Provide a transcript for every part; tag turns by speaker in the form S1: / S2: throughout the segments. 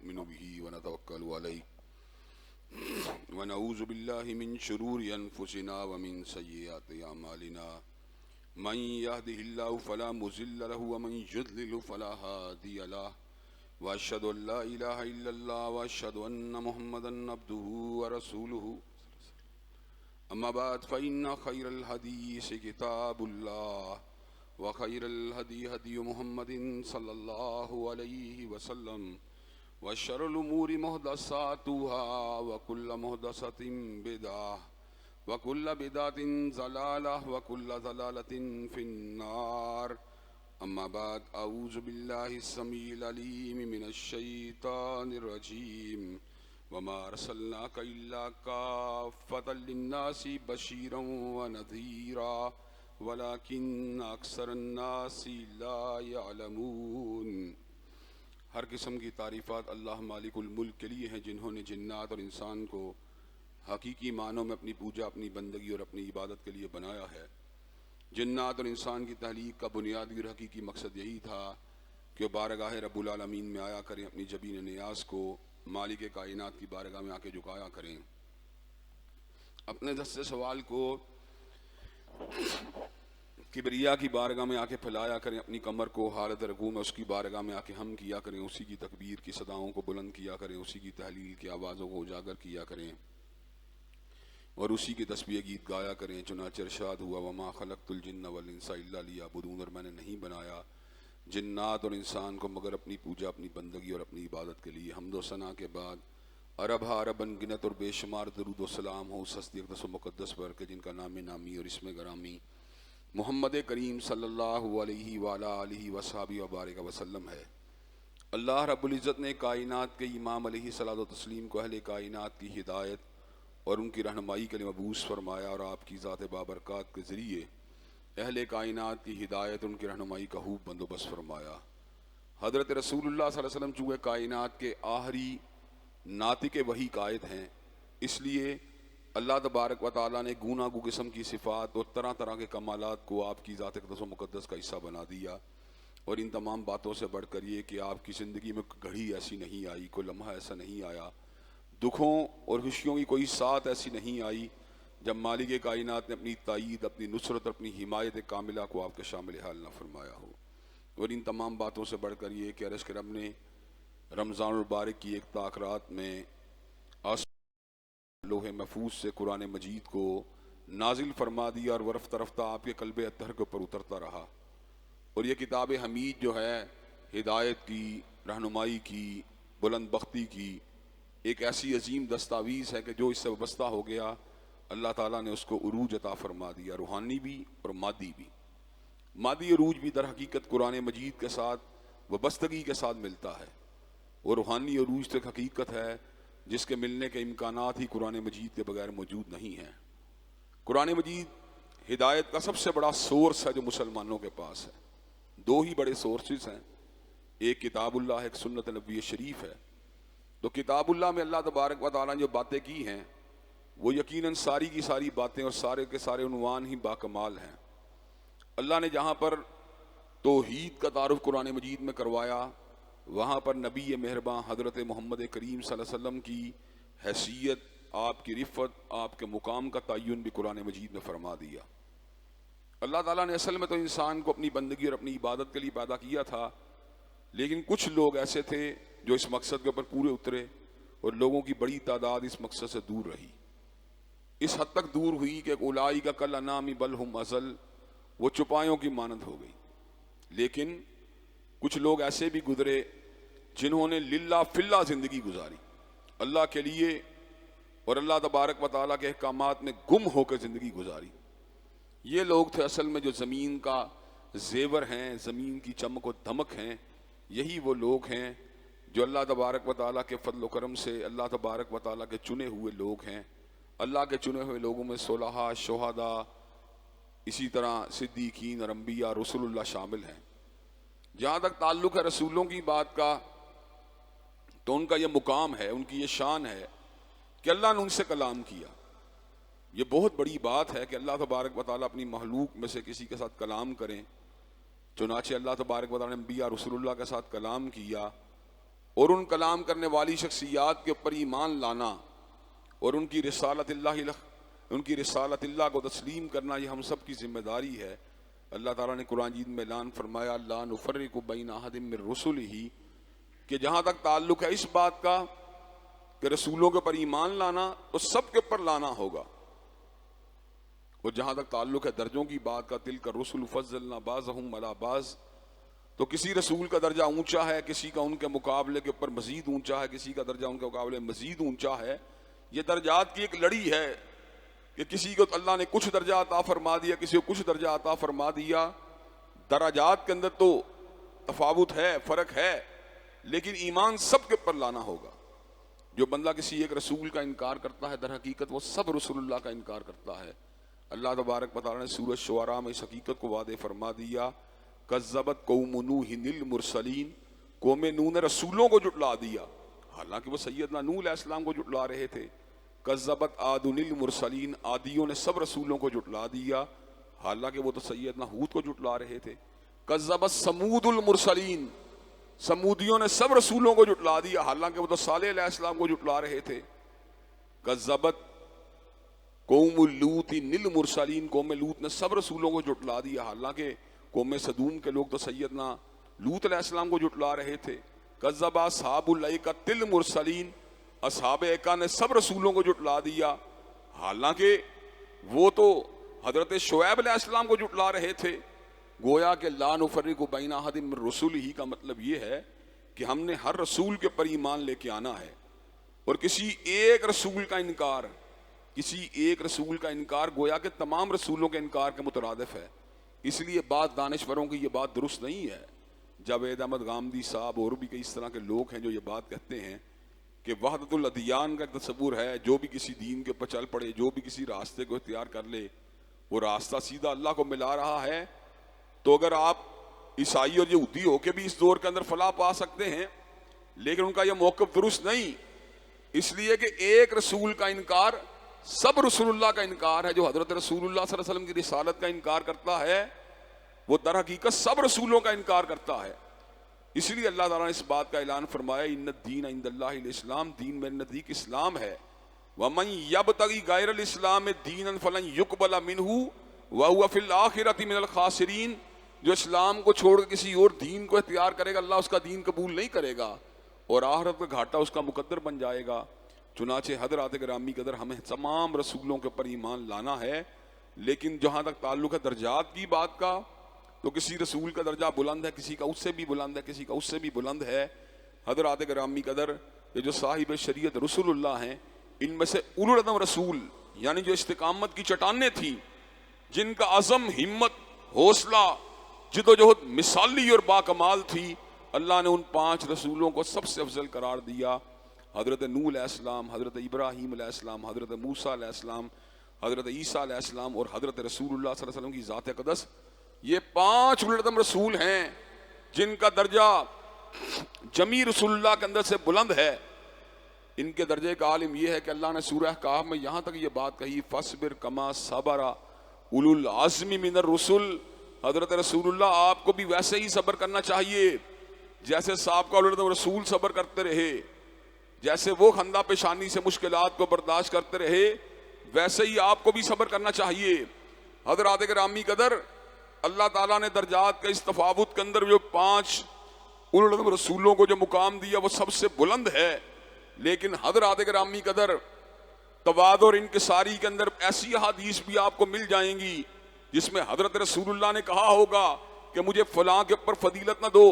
S1: ونؤمن به ونتوكل عليه ونعوذ بالله من شرور أنفسنا ومن سيئات أعمالنا من يهده الله فلا مضل له ومن يضلل فلا هادي له وأشهد أن لا إله إلا الله وأشهد أن محمدا عبده ورسوله أما بعد فإن خير الحديث كتاب الله وخير الهدي هدي محمد صلى الله عليه وسلم وشر الأمور محدثاتها وكل محدثة بدعة وكل بدعة ضلالة وكل ضلالة في النار. أما بعد أعوذ بالله السميع العليم من الشيطان الرجيم وما أرسلناك إلا كافة للناس بشيرا ونذيرا ولكن أكثر الناس لا يعلمون. ہر قسم کی تعریفات اللہ مالک الملک کے لیے ہیں جنہوں نے جنات اور انسان کو حقیقی معنوں میں اپنی پوجا، اپنی بندگی اور اپنی عبادت کے لیے بنایا ہے. جنات اور انسان کی تخلیق کا بنیادی اور حقیقی مقصد یہی تھا کہ وہ بارگاہ رب العالمین میں آیا کریں، اپنی جبین نیاز کو مالک کائنات کی بارگاہ میں آ کے جھکایا کریں، اپنے دست سوال کو کبریا کی بارگاہ میں آ کے پھیلایا کریں، اپنی کمر کو حالت رکوع میں اس کی بارگاہ میں آ کے ہم کیا کریں، اسی کی تکبیر کی صداؤں کو بلند کیا کریں، اسی کی تحلیل کی آوازوں کو اجاگر کیا کریں اور اسی کی تسبیح گیت گایا کریں. چنانچہ ارشاد ہوا وما خلقت الجن والانس الا لیعبدون، اور میں نے نہیں بنایا جنات اور انسان کو مگر اپنی پوجا، اپنی بندگی اور اپنی عبادت کے لیے. حمد و ثنا کے بعد عرب انگنت اور بے شمار درود و سلام ہو اس ہستی اقدس و مقدس پر کہ جن کا نام نامی اور اسم گرامی محمد کریم صلی اللہ علیہ وآلہ آلہ وصحبہ وبارک وسلم ہے. اللہ رب العزت نے کائنات کے امام علیہ الصلوۃ والتسلیم کو اہل کائنات کی ہدایت اور ان کی رہنمائی کے لیے مبعوث فرمایا، اور آپ کی ذات بابرکات کے ذریعے اہل کائنات کی ہدایت، ان کی رہنمائی کا خوب بندوبست فرمایا. حضرت رسول اللہ صلی اللہ علیہ وسلم چونکہ کائنات کے آخری ناطق وحی قائد ہیں، اس لیے اللہ تبارک و تعالیٰ نے گوناگو قسم کی صفات اور طرح طرح کے کمالات کو آپ کی ذات اقدس و مقدس کا حصہ بنا دیا. اور ان تمام باتوں سے بڑھ کر یہ کہ آپ کی زندگی میں گھڑی ایسی نہیں آئی، کوئی لمحہ ایسا نہیں آیا، دکھوں اور خوشیوں کی کوئی ساتھ ایسی نہیں آئی جب مالک کائنات نے اپنی تائید، اپنی نصرت اور اپنی حمایت کاملہ کو آپ کے شامل حال نہ فرمایا ہو. اور ان تمام باتوں سے بڑھ کر یہ کہ عرش کے رب نے رمضان المبارک کی ایک طاق رات میں لوح محفوظ سے قرآن مجید کو نازل فرما دیا، اور وہ رفتہ رفتہ آپ کے قلب اطہر کے اوپر اترتا رہا. اور یہ کتاب حمید جو ہے ہدایت کی، رہنمائی کی، بلند بختی کی ایک ایسی عظیم دستاویز ہے کہ جو اس سے وابستہ ہو گیا اللہ تعالیٰ نے اس کو عروج عطا فرما دیا، روحانی بھی اور مادی بھی. مادی عروج بھی در حقیقت قرآن مجید کے ساتھ وابستگی کے ساتھ ملتا ہے، اور روحانی عروج تک حقیقت ہے جس کے ملنے کے امکانات ہی قرآن مجید کے بغیر موجود نہیں ہیں. قرآن مجید ہدایت کا سب سے بڑا سورس ہے جو مسلمانوں کے پاس ہے. دو ہی بڑے سورسز ہیں، ایک کتاب اللہ، ایک سنت نبوی شریف ہے. تو کتاب اللہ میں اللہ تبارک و تعالیٰ نے جو باتیں کی ہیں وہ یقیناً ساری کی ساری باتیں اور سارے کے سارے عنوان ہی باکمال ہیں. اللہ نے جہاں پر توحید کا تعارف قرآن مجید میں کروایا، وہاں پر نبی مہرباں حضرت محمد کریم صلی اللہ علیہ وسلم کی حیثیت، آپ کی رفت، آپ کے مقام کا تعین بھی قرآن مجید میں فرما دیا. اللہ تعالیٰ نے اصل میں تو انسان کو اپنی بندگی اور اپنی عبادت کے لیے پیدا کیا تھا، لیکن کچھ لوگ ایسے تھے جو اس مقصد کے اوپر پورے اترے، اور لوگوں کی بڑی تعداد اس مقصد سے دور رہی. اس حد تک دور ہوئی کہ اولئک کالانعام بل ھم اضل، وہ چوپایوں کی مانند ہو گئی. لیکن کچھ لوگ ایسے بھی گزرے جنہوں نے للہ فی اللہ زندگی گزاری، اللہ کے لیے اور اللہ تبارک و تعالیٰ کے احکامات میں گم ہو کر زندگی گزاری. یہ لوگ تھے اصل میں جو زمین کا زیور ہیں، زمین کی چمک و دھمک ہیں. یہی وہ لوگ ہیں جو اللہ تبارک و تعالیٰ کے فضل و کرم سے اللہ تبارک و تعالیٰ کے چنے ہوئے لوگ ہیں. اللہ کے چنے ہوئے لوگوں میں صلحاء، شہداء، اسی طرح صدیقین اور انبیاء، رسول اللہ شامل ہیں. جہاں تک تعلق ہے رسولوں کی بات کا، تو ان کا یہ مقام ہے، ان کی یہ شان ہے کہ اللہ نے ان سے کلام کیا. یہ بہت بڑی بات ہے کہ اللہ تبارک و تعالیٰ اپنی مخلوق میں سے کسی کے ساتھ کلام کریں. چنانچہ اللہ تبارک و تعالیٰ نے انبیاء رسول اللہ کے ساتھ کلام کیا، اور ان کلام کرنے والی شخصیات کے اوپر ایمان لانا اور ان کی رسالت اللہ کو تسلیم کرنا، یہ ہم سب کی ذمہ داری ہے۔ اللہ تعالیٰ نے قرآن مجید میں اعلان فرمایا لا نفرق بین احد من رسلہ، کہ جہاں تک تعلق ہے اس بات کا کہ رسولوں کے اوپر ایمان لانا تو سب کے اوپر لانا ہوگا، اور جہاں تک تعلق ہے درجوں کی بات کا تلک الرسل فضلنا بعضهم علی بعض، تو کسی رسول کا درجہ اونچا ہے، کسی کا ان کے مقابلے کے اوپر مزید اونچا ہے، کسی کا درجہ ان کے مقابلے مزید اونچا ہے۔ یہ درجات کی ایک لڑی ہے کہ کسی کو اللہ نے کچھ درجہ عطا فرما دیا، کسی کو کچھ درجہ عطا فرما دیا۔ درجات کے اندر تو تفاوت ہے، فرق ہے، لیکن ایمان سب کے اوپر لانا ہوگا۔ جو بندہ کسی ایک رسول کا انکار کرتا ہے در حقیقت وہ سب رسول اللہ کا انکار کرتا ہے۔ اللہ تبارک و تعالیٰ نے سورۃ شعراء میں اس حقیقت کو واضح فرما دیا، کذبت قوم نوح المرسلین، قوم نوح نے رسولوں کو جھٹلا دیا، حالانکہ وہ سیدنا نوح علیہ السلام کو جھٹلا رہے تھے۔ کذبت عاد المرسلین، عادیوں نے سب رسولوں کو جھٹلا دیا، حالانکہ وہ تو سیدنا ہود کو جھٹلا رہے تھے۔ کذبت ثمود المرسلین، سمودیوں نے سب رسولوں کو جھٹلا دیا، حالانکہ وہ تو صالح علیہ السلام کو جھٹلا رہے تھے۔ کذبت قوم لوط المرسلین، قوم لوط نے سب رسولوں کو جھٹلا دیا، حالانکہ قوم صدوم کے لوگ تو سیدنا لوط علیہ السلام کو جھٹلا رہے تھے۔ کذب اصحاب الایکۃ المرسلین، اصحاب ایکا نے سب رسولوں کو جھٹلا دیا، حالانکہ وہ تو حضرت شعیب علیہ السلام کو جھٹلا رہے تھے۔ گویا کہ لا نفرق بین احد من رسلہ کا مطلب یہ ہے کہ ہم نے ہر رسول کے پر ایمان لے کے آنا ہے، اور کسی ایک رسول کا انکار گویا کہ تمام رسولوں کے انکار کے مترادف ہے۔ اس لیے بات دانشوروں کی یہ بات درست نہیں ہے۔ جاوید احمد غامدی صاحب اور بھی کئی اس طرح کے لوگ ہیں جو یہ بات کہتے ہیں کہ وحدت الادیان کا تصور ہے، جو بھی کسی دین کے اوپر چل پڑے، جو بھی کسی راستے کو اختیار کر لے، وہ راستہ سیدھا اللہ کو ملا رہا ہے۔ تو اگر آپ عیسائی اور یہودی ہو کے بھی اس دور کے اندر فلاح پا سکتے ہیں، لیکن ان کا یہ موقف درست نہیں، اس لیے کہ ایک رسول کا انکار سب رسول اللہ کا انکار ہے۔ جو حضرت رسول اللہ صلی اللہ علیہ وسلم کی رسالت کا انکار کرتا ہے وہ در حقیقت سب رسولوں کا انکار کرتا ہے۔ اس لیے اللہ تعالیٰ نے اس بات کا اعلان فرمایا ان الدین عند اللہ الاسلام، دین میرے نزدیک اسلام ہے۔ ومن یبتغی غیر الاسلام دینا فلن یقبل منہ وہو فی الآخرۃ من الخاسرین، جو اسلام کو چھوڑ کے کسی اور دین کو اختیار کرے گا اللہ اس کا دین قبول نہیں کرے گا، اور آخرت کا گھاٹا اس کا مقدر بن جائے گا۔ چنانچہ حضرات گرامی قدر ہمیں تمام رسولوں کے اوپر ایمان لانا ہے، لیکن جہاں تک تعلق ہے درجات کی بات کا، تو کسی رسول کا درجہ بلند ہے، کسی کا اس سے بھی بلند ہے، کسی کا اس سے بھی بلند ہے۔ حضرات گرامی قدر یہ جو صاحب شریعت رسول اللہ ہیں، ان میں سے اولو العزم رسول یعنی جو استقامت کی چٹانیں تھیں، جن کا عزم، ہمت، حوصلہ، جد و جہد مثالی اور باکمال تھی، اللہ نے ان 5 رسولوں کو سب سے افضل قرار دیا۔ حضرت نوح علیہ السلام، حضرت ابراہیم علیہ السلام، حضرت موسیٰ علیہ السلام، حضرت عیسیٰ علیہ السلام اور حضرت رسول اللہ صلی اللہ علیہ وسلم کی ذات اقدس، یہ 5 اولو العزم رسول ہیں جن کا درجہ جمیع رسول اللہ کے اندر سے بلند ہے۔ ان کے درجے کا عالم یہ ہے کہ اللہ نے سورہ کہف میں یہاں تک یہ بات کہی فاصبر کما صبر اولو العزم من الرسل، حضرت رسول اللہ آپ کو بھی ویسے ہی صبر کرنا چاہیے جیسے سابقہ اولو العزم رسول صبر کرتے رہے، جیسے وہ خندہ پیشانی سے مشکلات کو برداشت کرتے رہے، ویسے ہی آپ کو بھی صبر کرنا چاہیے۔ حضرات گرامی قدر اللہ تعالیٰ نے درجات کے اس تفاوت کے اندر جو 5 اولو العزم رسولوں کو جو مقام دیا وہ سب سے بلند ہے، لیکن حضرات گرامی قدر تواضع اور انکساری کے اندر ایسی احادیث بھی آپ کو مل جائیں گی جس میں حضرت رسول اللہ نے کہا ہوگا کہ مجھے فلاں کے اوپر فضیلت نہ دو،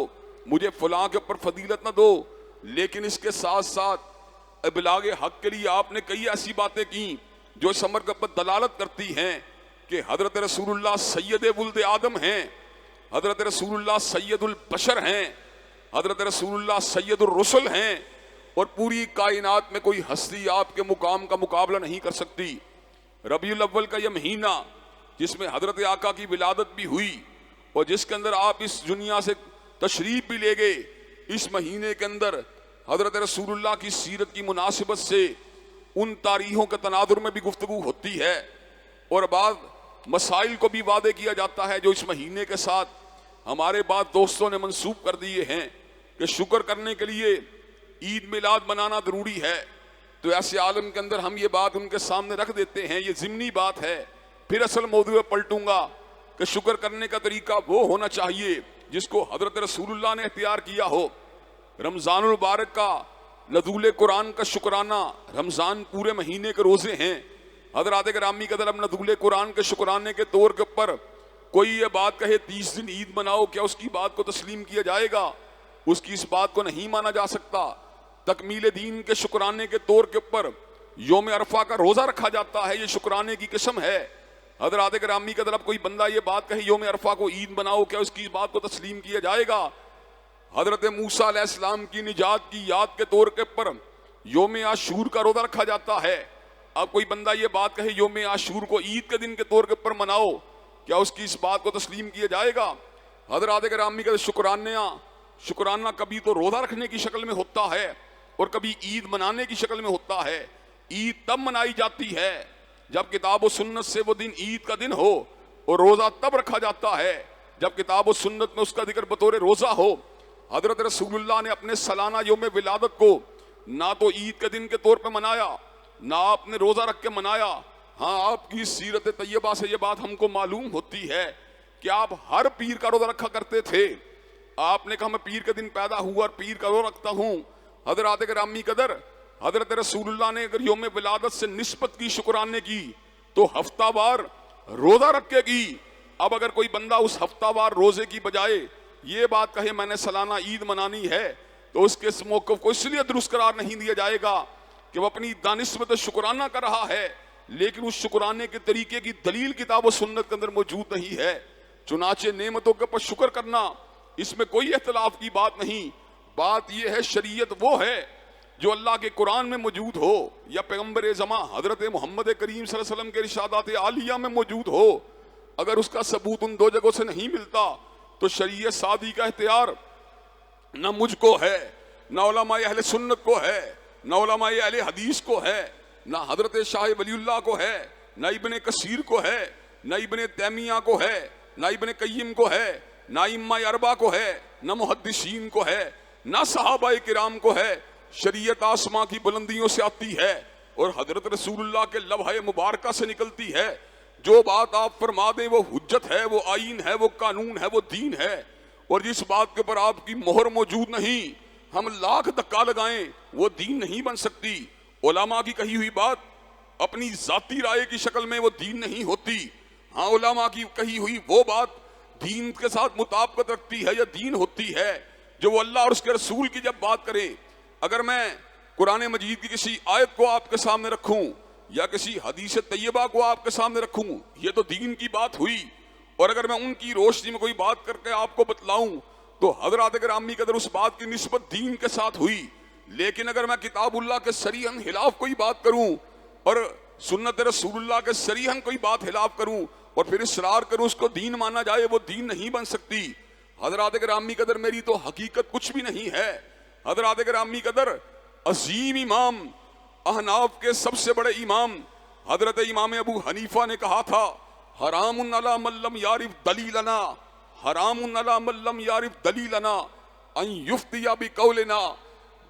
S1: مجھے فلاں کے اوپر فضیلت نہ دو، لیکن اس کے ساتھ ساتھ ابلاغ حق کے لیے آپ نے کئی ایسی باتیں کی جو اس امر کے اوپر دلالت کرتی ہیں کہ حضرت رسول اللہ سید ولد آدم ہیں، حضرت رسول اللہ سید البشر ہیں، حضرت رسول اللہ سید الرسل ہیں، اور پوری کائنات میں کوئی ہستی آپ کے مقام کا مقابلہ نہیں کر سکتی۔ ربیع الاول کا یہ مہینہ جس میں حضرت آقا کی ولادت بھی ہوئی اور جس کے اندر آپ اس دنیا سے تشریف بھی لے گئے، اس مہینے کے اندر حضرت رسول اللہ کی سیرت کی مناسبت سے ان تاریخوں کے تناظر میں بھی گفتگو ہوتی ہے، اور بعض مسائل کو بھی وعدے کیا جاتا ہے جو اس مہینے کے ساتھ ہمارے بعض دوستوں نے منسوب کر دیے ہیں کہ شکر کرنے کے لیے عید میلاد منانا ضروری ہے، تو ایسے عالم کے اندر ہم یہ بات ان کے سامنے رکھ دیتے ہیں، یہ ضمنی بات ہے۔ پھر اصل موضوع پہ پلٹوں گا کہ شکر کرنے کا طریقہ وہ ہونا چاہیے جس کو حضرت رسول اللہ نے اختیار کیا ہو۔ رمضان المبارک کا، نزول قرآن کا شکرانہ، رمضان پورے مہینے کے روزے ہیں۔ حضرات گرامی قدر، اب نزول قرآن کے شکرانے کے طور کے اوپر کوئی یہ بات کہے 30 دن عید مناؤ، کیا اس کی بات کو تسلیم کیا جائے گا؟ اس کی اس بات کو نہیں مانا جا سکتا۔ تکمیل دین کے شکرانے کے طور کے اوپر یوم عرفہ کا روزہ رکھا جاتا ہے، یہ شکرانے کی قسم ہے۔ حضرات گرامی قدر، اب کوئی بندہ یہ بات کہے یوم عرفہ کو عید مناؤ، کیا اس کی بات کو تسلیم کیا جائے گا؟ حضرت موسیٰ علیہ السلام کی نجات کی یاد کے طور کے پر یوم عاشور کا روزہ رکھا جاتا ہے۔ اب کوئی بندہ یہ بات کہے یوم عاشور کو عید کے دن کے طور کے پر مناؤ، کیا اس کی اس بات کو تسلیم کیا جائے گا؟ حضرات گرامی کا شکرانہ کبھی تو روزہ رکھنے کی شکل میں ہوتا ہے اور کبھی عید منانے کی شکل میں ہوتا ہے۔ عید تب منائی جاتی ہے جب کتاب و سنت سے وہ دن عید کا دن ہو، اور روزہ تب رکھا جاتا ہے جب کتاب و سنت میں اس کا ذکر بطور روزہ ہو۔ حضرت رسول اللہ نے اپنے سالانہ یوم ولادت کو نہ تو عید کے دن کے طور پہ منایا، نہ آپ نے روزہ رکھ کے منایا۔ ہاں، آپ کی سیرت طیبہ سے یہ بات ہم کو معلوم ہوتی ہے کہ آپ ہر پیر کا روزہ رکھا کرتے تھے۔ آپ نے کہا میں پیر کے دن پیدا ہوا اور پیر کا روزہ رکھتا ہوں۔ حضرات گرامی قدر، حضرت رسول اللہ نے اگر یوم ولادت سے نسبت کی شکرانے کی تو ہفتہ وار روزہ رکھے گی۔ اب اگر کوئی بندہ اس ہفتہ وار روزے کی بجائے یہ بات کہے میں نے سالانہ عید منانی ہے، تو اس کے اس موقف کو اس لیے درست قرار نہیں دیا جائے گا کہ وہ اپنی دانشمت شکرانہ کر رہا ہے، لیکن اس شکرانے کے طریقے کی دلیل کتاب و سنت کے اندر موجود نہیں ہے۔ چنانچہ نعمتوں کے پر شکر کرنا، اس میں کوئی اختلاف کی بات نہیں۔ بات یہ ہے شریعت وہ ہے جو اللہ کے قرآن میں موجود ہو یا پیغمبر زماں حضرت محمد کریم صلی اللہ علیہ وسلم کے ارشادات عالیہ میں موجود ہو۔ اگر اس کا ثبوت ان دو جگہوں سے نہیں ملتا تو شریعت سادی کا اختیار نہ مجھ کو ہے، نہ علماء اہل سنت کو ہے، نہ علماء اہل حدیث کو ہے، نہ حضرت شاہ ولی اللہ کو ہے، نہ ابن کثیر کو ہے، نہ ابن تیمیہ کو ہے، نہ ابن قیم کو ہے، نہ ائمہ اربعہ کو ہے، نہ محدثین کو ہے، نہ صحابہ کرام کو ہے۔ شریعت آسماں کی بلندیوں سے آتی ہے اور حضرت رسول اللہ کے لوحہ مبارکہ سے نکلتی ہے۔ جو بات آپ فرما دیں وہ حجت ہے، وہ آئین ہے، وہ قانون ہے، وہ دین ہے، اور جس بات کے پر آپ کی مہر موجود نہیں، ہم لاکھ دھکا لگائیں وہ دین نہیں بن سکتی۔ علماء کی کہی ہوئی بات اپنی ذاتی رائے کی شکل میں وہ دین نہیں ہوتی۔ ہاں، علماء کی کہی ہوئی وہ بات دین کے ساتھ مطابقت رکھتی ہے یا دین ہوتی ہے۔ جو وہ اللہ اور اس کے رسول کی جب بات کریں، اگر میں قرآن مجید کی کسی آیت کو آپ کے سامنے رکھوں یا کسی حدیث طیبہ کو آپ کے سامنے رکھوں، یہ تو دین کی بات ہوئی، اور اگر میں ان کی روشنی میں کوئی بات کر کے آپ کو بتلاؤں تو حضرات گرامی قدر اس بات کی نسبت دین کے ساتھ ہوئی۔ لیکن اگر میں کتاب اللہ کے صریحاً خلاف کوئی بات کروں اور سنت رسول اللہ کے صریحاً کوئی بات خلاف کروں اور پھر اصرار کروں اس کو دین مانا جائے، وہ دین نہیں بن سکتی۔ حضرات گرامی قدر، میری تو حقیقت کچھ بھی نہیں ہے۔ حضرات گرامی قدر، عظیم امام، احناف کے سب سے بڑے امام حضرت امام ابو حنیفہ نے کہا تھا، حرام علی من لم یعرف دلیلنا، حرام علی من لم یعرف دلیلنا ان یفتی بقولنا۔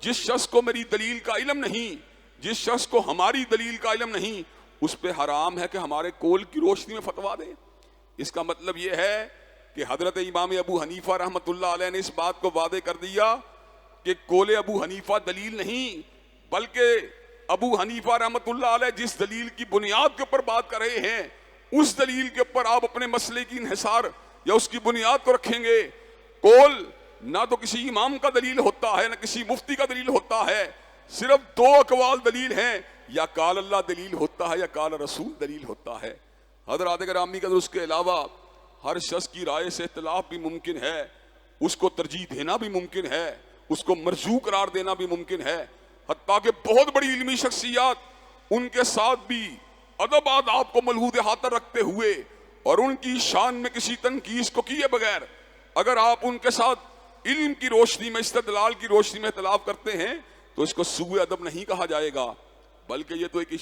S1: جس شخص کو میری دلیل کا علم نہیں، جس شخص کو ہماری دلیل کا علم نہیں، اس پہ حرام ہے کہ ہمارے قول کی روشنی میں فتوا دے۔ اس کا مطلب یہ ہے کہ حضرت امام ابو حنیفہ رحمۃ اللہ علیہ نے اس بات کو واضح کر دیا کہ قول ابو حنیفہ دلیل نہیں، بلکہ ابو حنیفہ رحمۃ اللہ علیہ جس دلیل کی بنیاد کے اوپر بات کر رہے ہیں، اس دلیل کے اوپر آپ اپنے مسئلے کی انحصار یا اس کی بنیاد کو رکھیں گے۔ قول نہ تو کسی امام کا دلیل ہوتا ہے، نہ کسی مفتی کا دلیل ہوتا ہے، صرف دو اقوال دلیل ہیں، یا قال اللہ دلیل ہوتا ہے یا قال رسول دلیل ہوتا ہے۔ حضرات گرامی قدر، اس کے علاوہ ہر شخص کی رائے سے اختلاف بھی ممکن ہے، اس کو ترجیح دینا بھی ممکن ہے، اس کو مرجوع قرار دینا بھی ممکن ہے۔ حتیٰ کہ بہت بڑی علمی شخصیات، ان کے ساتھ بھی ادب آداب کو ملحوظ احاطہ رکھتے ہوئے اور ان کی شان میں کسی تنقیص کو کیے بغیر اگر آپ ان کے ساتھ علم کی روشنی میں، استدلال کی روشنی میں اختلاف کرتے ہیں تو اس کو سوء ادب نہیں کہا جائے گا، بلکہ یہ تو ایک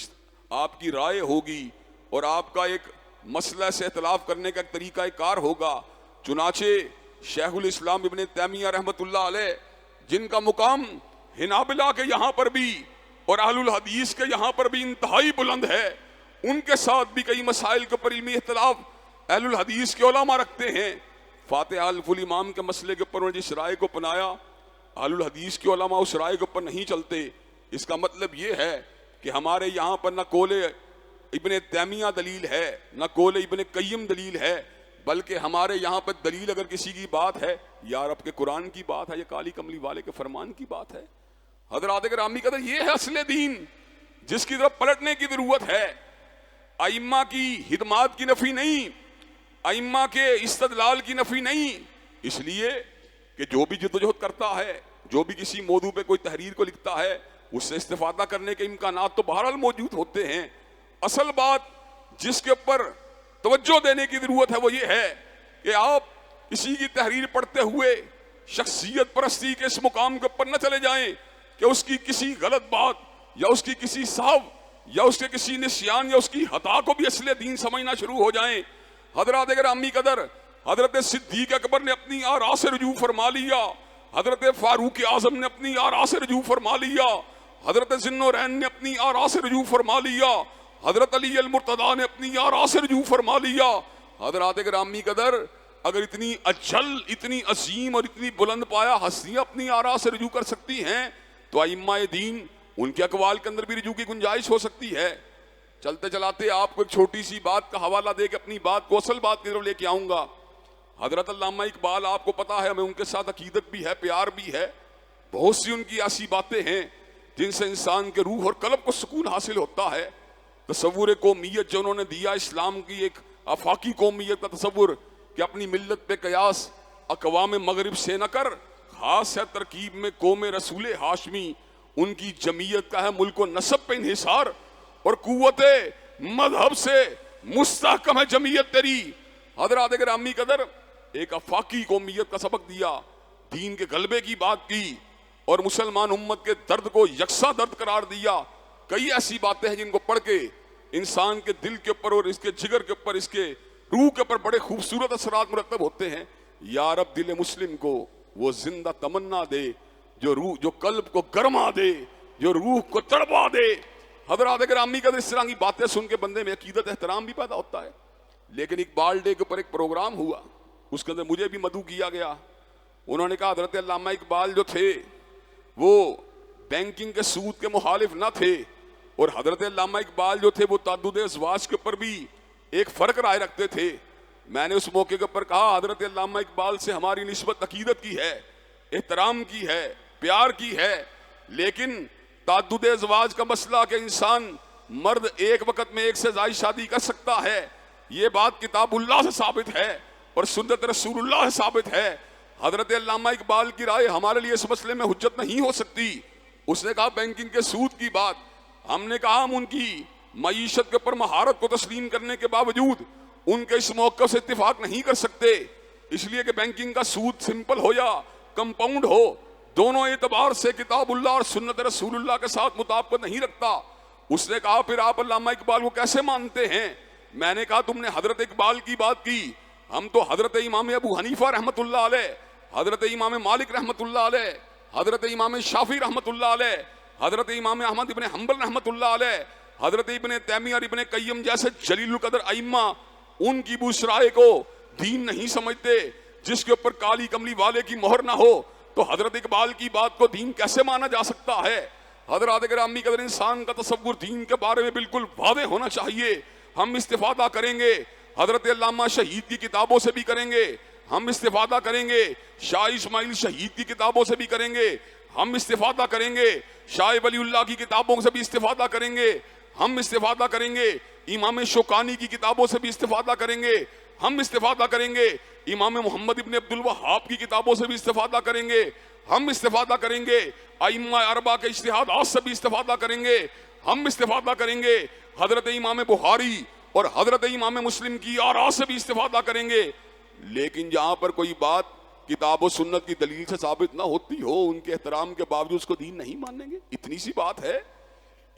S1: آپ کی رائے ہوگی اور آپ کا ایک مسئلہ سے اختلاف کرنے کا ایک طریقہ کار ہوگا۔ چنانچہ شیخ الاسلام ابن تیمیہ رحمۃ اللہ علیہ، جن کا مقام حنابلہ کے یہاں پر بھی اور اہل الحدیث کے یہاں پر بھی انتہائی بلند ہے، ان کے ساتھ بھی کئی مسائل کے پر علمی اختلاف اہل الحدیث کے علماء رکھتے ہیں۔ فاتح الف الامام کے مسئلے کے اوپر انہوں نے جس رائے کو اپنایا، اہل الحدیث کے علماء اس رائے کے اوپر نہیں چلتے۔ اس کا مطلب یہ ہے کہ ہمارے یہاں پر نہ قول ابن تیمیہ دلیل ہے، نہ قول ابن قیم دلیل ہے، بلکہ ہمارے یہاں پر دلیل اگر کسی کی بات ہے یا رب کے قرآن کی بات ہے یا کالی کملی والے کے فرمان کی بات ہے۔ حضرات گرامی قدر، یہ ہے اصل دین جس کی طرف پلٹنے کی ضرورت ہے۔ ائمہ کی خدمات کی نفی نہیں، ائمہ کے استدلال کی نفی نہیں، اس لیے کہ جو بھی جدوجہد کرتا ہے، جو بھی کسی موضوع پہ کوئی تحریر کو لکھتا ہے، اس سے استفادہ کرنے کے امکانات تو بہرحال موجود ہوتے ہیں۔ اصل بات جس کے اوپر توجہ دینے کی ضرورت ہے وہ یہ ہے کہ آپ کسی کی تحریر پڑھتے ہوئے شخصیت پرستی کے اس مقام کے اوپر نہ چلے جائیں کہ اس کی کسی غلط بات یا اس کی کسی صحو یا اس کے کسی نسیان یا اس کی خطا کو بھی اصل دین سمجھنا شروع ہو جائیں۔ حضرات گرامی قدر، حضرت صدیق اکبر نے اپنی آراء سے رجوع فرما لیا، حضرت فاروق اعظم نے اپنی آراء سے رجوع فرما لیا، حضرت ذی النورین نے اپنی آراء سے رجوع فرما لیا، حضرت علی المرتضیٰ نے اپنی آراء سے رجوع فرما لیا۔ حضرات گرامی قدر، اگر اتنی اجل، اتنی عظیم اور اتنی بلند پایا ہستیاں اپنی آراء سے رجوع کر سکتی ہیں تو ائمہ دین ان کے اقوال کے اندر بھی رجوع کی گنجائش ہو سکتی ہے۔ چلتے چلاتے آپ کو ایک چھوٹی سی بات کا حوالہ دے کے اپنی بات کو اصل بات کی طرف لے کے آؤں گا۔ حضرت علامہ اقبال، آپ کو پتا ہے ہمیں ان کے ساتھ عقیدت بھی ہے، پیار بھی ہے، بہت سی ان کی ایسی باتیں ہیں جن سے انسان کے روح اور قلب کو سکون حاصل ہوتا ہے۔ تصور قومیت جو انہوں نے دیا، اسلام کی ایک آفاقی قومیت کا تصور کہ اپنی ملت پہ قیاس اقوام مغرب سے نہ کر، خاص ہے ترکیب میں قوم رسول ہاشمی، ان کی جمعیت کا ہے ملک و نسب پہ انحصار، اور قوت مذہب سے مستحکم ہے جمعیت تیری۔ حضرات گرامی قدر، ایک آفاقی قومیت کا سبق دیا، دین کے غلبے کی بات کی اور مسلمان امت کے درد کو یکساں درد قرار دیا۔ کئی ایسی باتیں ہیں جن کو پڑھ کے انسان کے دل کے اوپر اور اس کے جگر کے اوپر، اس کے روح کے اوپر بڑے خوبصورت اثرات مرتب ہوتے ہیں۔ یا رب دل مسلم کو وہ زندہ تمنا دے جو روح، جو قلب کو گرما دے، جو روح کو تڑپا دے۔ حضرات گرامی قدر، اس طرح کی باتیں سن کے بندے میں عقیدت، احترام بھی پیدا ہوتا ہے۔ لیکن اقبال ڈے کے اوپر ایک پروگرام ہوا، اس کے اندر مجھے بھی مدعو کیا گیا۔ انہوں نے کہا حضرت علامہ اقبال جو تھے وہ بینکنگ کے سود کے مخالف نہ تھے، اور حضرت علامہ اقبال جو تھے وہ تعدد ازواج کے اوپر بھی ایک فرق رائے رکھتے تھے۔ میں نے اس موقع کے اوپر کہا حضرت علامہ اقبال سے ہماری نسبت عقیدت کی ہے، احترام کی ہے، پیار کی ہے، لیکن تعدد ازواج کا مسئلہ کہ انسان مرد ایک وقت میں ایک سے زائد شادی کر سکتا ہے، یہ بات کتاب اللہ سے ثابت ہے اور سنت رسول اللہ سے ثابت ہے۔ حضرت علامہ اقبال کی رائے ہمارے لیے اس مسئلے میں حجت نہیں ہو سکتی۔ اس نے کہا بینکنگ کے سود کی بات، ہم نے کہا ہم ان کی معیشت کے اوپر مہارت کو تسلیم کرنے کے باوجود ان کے اس موقع سے اتفاق نہیں کر سکتے، اس لیے کہ بینکنگ کا سود سمپل ہو یا کمپاؤنڈ ہو، دونوں اعتبار سے کتاب اللہ اور سنت رسول اللہ کے ساتھ مطابقت نہیں رکھتا۔ اس نے کہا پھر آپ علامہ اقبال کو کیسے مانتے ہیں؟ میں نے کہا تم نے حضرت اقبال کی بات کی، ہم تو حضرت امام ابو حنیفہ رحمۃ اللہ علیہ، حضرت امام مالک رحمۃ اللہ علیہ، حضرت امام شافعی رحمۃ اللہ علیہ، حضرت امام احمد ابن حنبل رحمۃ اللہ علیہ، حضرت ابن تیمیہ اور ابن قیم جیسے جلیل القدر ائمہ، ان کی بھی اس رائے کو دین نہیں سمجھتے جس کے اوپر کالی کملی والے کی مہر نہ ہو، تو حضرت اقبال کی بات کو دین کیسے مانا جا سکتا ہے؟ حضرات گرامی قدر، انسان کا تصور دین کے بارے میں بالکل واضح ہونا چاہیے۔ ہم استفادہ کریں گے حضرت علامہ شہید کی کتابوں سے بھی کریں گے، ہم استفادہ کریں گے شاہ اسماعیل شہید کی کتابوں سے بھی کریں گے، ہم استفادہ کریں گے شاہ ولی اللہ کی کتابوں سے بھی استفادہ کریں گے، ہم استفادہ کریں گے امام شوکانی کی کتابوں سے بھی استفادہ کریں گے، ہم استفادہ کریں گے امام محمد ابن عبد الوہاب کی کتابوں سے بھی استفادہ کریں گے، ہم استفادہ کریں گے ائمہ اربعہ کے اجتہادات سے بھی استفادہ کریں گے، ہم استفادہ کریں گے حضرت امام بخاری اور حضرت امام مسلم کی آراء سے بھی استفادہ کریں گے۔ لیکن جہاں پر کوئی بات کتاب و سنت کی دلیل سے ثابت نہ ہوتی ہو، ان کے احترام کے باوجود اس کو دین نہیں مانیں گے، اتنی سی بات ہے۔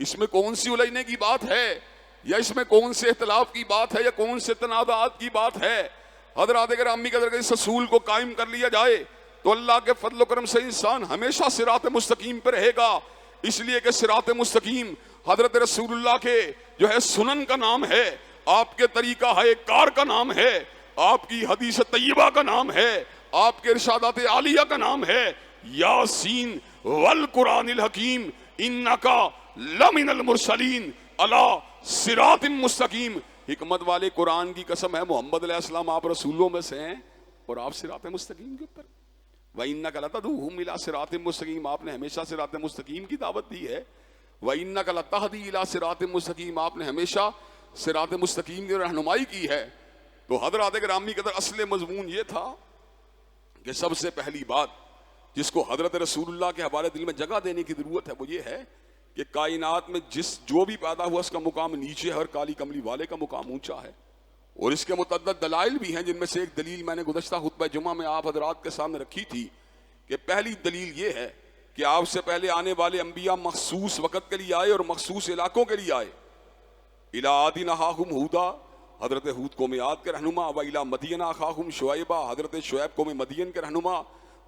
S1: اس میں کون سی الجھنے کی بات ہے، یا اس میں کون سے اختلاف کی بات ہے، یا کون سے تنازعات کی بات ہے؟ حضرات گرامی قدر، اس اصول کو قائم کر لیا جائے تو اللہ کے فضل و کرم سے انسان ہمیشہ صراط مستقیم پہ رہے گا، اس لیے کہ صراط مستقیم حضرت رسول اللہ کے جو ہے سنن کا نام ہے، آپ کے طریقہ ہے کار کا نام ہے، آپ کی حدیث طیبہ کا نام ہے، آپ کے ارشادات عالیہ کا نام ہے، یاسین والقرآن الحکیم انکا لمن المرسلین علی صراط مستقیم۔ حکمت والے قرآن کی قسم ہے، محمد علیہ السلام آپ رسولوں میں سے ہیں اور آپ صراط مستقیم کے اوپر۔ وَإِنَّكَ لَتَدْعُوهُمْ إِلَىٰ صِرَاطٍ مُسْتَقِيمٍ، آپ نے ہمیشہ صراط مستقیم کی دعوت دی ہے۔ وَإِنَّكَ لَتَهْدِي إِلَىٰ صِرَاطٍ مُسْتَقِيمٍ، آپ نے ہمیشہ صراط مستقیم کی رہنمائی کی ہے۔ تو حضرات گرامی قدر اصل مضمون یہ تھا کہ سب سے پہلی بات جس کو حضرت رسول اللہ کے حوالے دل میں جگہ دینے کی ضرورت ہے وہ یہ ہے کہ کائنات میں جو بھی پیدا ہوا اس کا مقام نیچے ہے اور کالی کملی والے کا مقام اونچا ہے، اور اس کے متعدد دلائل بھی ہیں، جن میں سے ایک دلیل میں نے گزشتہ خطبہ جمعہ میں آپ حضرات کے سامنے رکھی تھی کہ پہلی دلیل یہ ہے کہ آپ سے پہلے آنے والے انبیاء مخصوص وقت کے لیے آئے اور مخصوص علاقوں کے لیے آئے۔ اِلَىٰ عَادٍ أَخَاهُمْ هُودًا، حضرت ہود قوم عاد کے رہنما، وَإِلَىٰ مَدْيَنَ أَخَاهُمْ شُعَيْبًا، حضرت شعیب قوم مدین کے رہنما،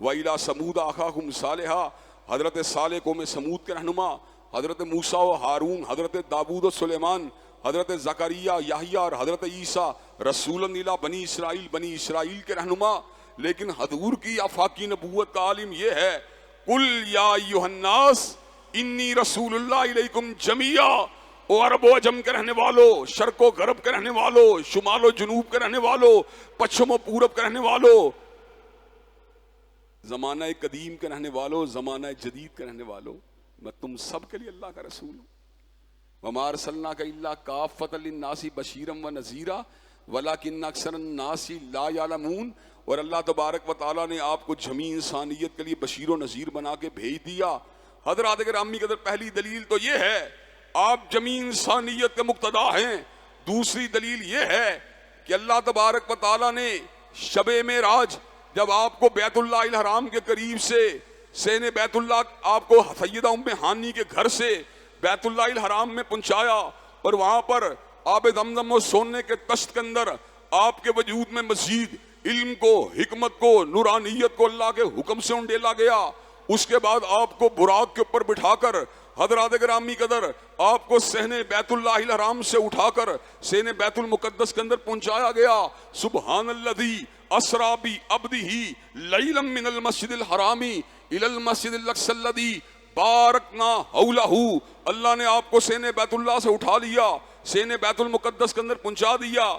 S1: وَإِلَىٰ ثَمُودَ أَخَاهُمْ صَالِحًا، حضرت صالح قوم سمود کے رہنما، حضرت موسیٰ و ہارون، حضرت داؤد و سلیمان، حضرت زکریا، یحییٰ اور حضرت عیسیٰ رسولاً الی بنی اسرائیل کے رہنما۔ لیکن حضور کی آفاقی نبوت کا عالم یہ ہے، قل یا ایھا الناس انی رسول اللہ الیکم جمیعا، او عرب و عجم کے رہنے والوں، شرق و غرب کے رہنے والوں، شمال و جنوب کے رہنے والوں، پچھم و پورب کے رہنے والوں، زمانہ قدیم کے رہنے والوں، زمانہ جدید کے رہنے والوں، میں تم سب کے لیے اللہ کا رسول ہوں۔ وَمَا أَرْسَلْنَاكَ إِلَّا كَافَّةً لِلنَّاسِ بَشِيرًا وَنَذِيرًا وَلَٰكِنَّ أَكْثَرَ النَّاسِ لَا يَعْلَمُونَ، اور اللہ تبارک و تعالیٰ نے آپ کو جمیع انسانیت کے لیے بشیر و نذیر بنا کے بھیج دیا۔ حضرات گرامی قدر پہلی دلیل تو یہ ہے آپ جمیع انسانیت کے مقتدا ہیں۔ دوسری دلیل یہ ہے کہ اللہ تبارک و تعالیٰ نے شب معراج جب آپ کو بیت اللہ الحرام کے قریب سے سین بیت اللہ آپ کو سیدہ ام ہانی کے گھر سے بیت اللہ الحرام میں پہنچایا، اور وہاں پر آب زمزم و سونے کے تشت کے اندر آپ کے وجود میں مزید علم کو، حکمت کو، نورانیت کو اللہ کے حکم سے انڈیلا گیا۔ اس کے بعد آپ کو براق کے اوپر بٹھا کر حضرات گرامی قدر آپ کو صحن بیت اللہ الحرام سے اٹھا کر صحن بیت المقدس کے اندر پہنچایا گیا۔ سبحان الذی اسریٰ بعبدہ لیلا من المسجد الحرام الی المسجد الاقصی الذی بارکنا حولہ، اللہ نے آپ کو صحن بیت اللہ سے اٹھا لیا، صحن بیت المقدس کے اندر پہنچا دیا۔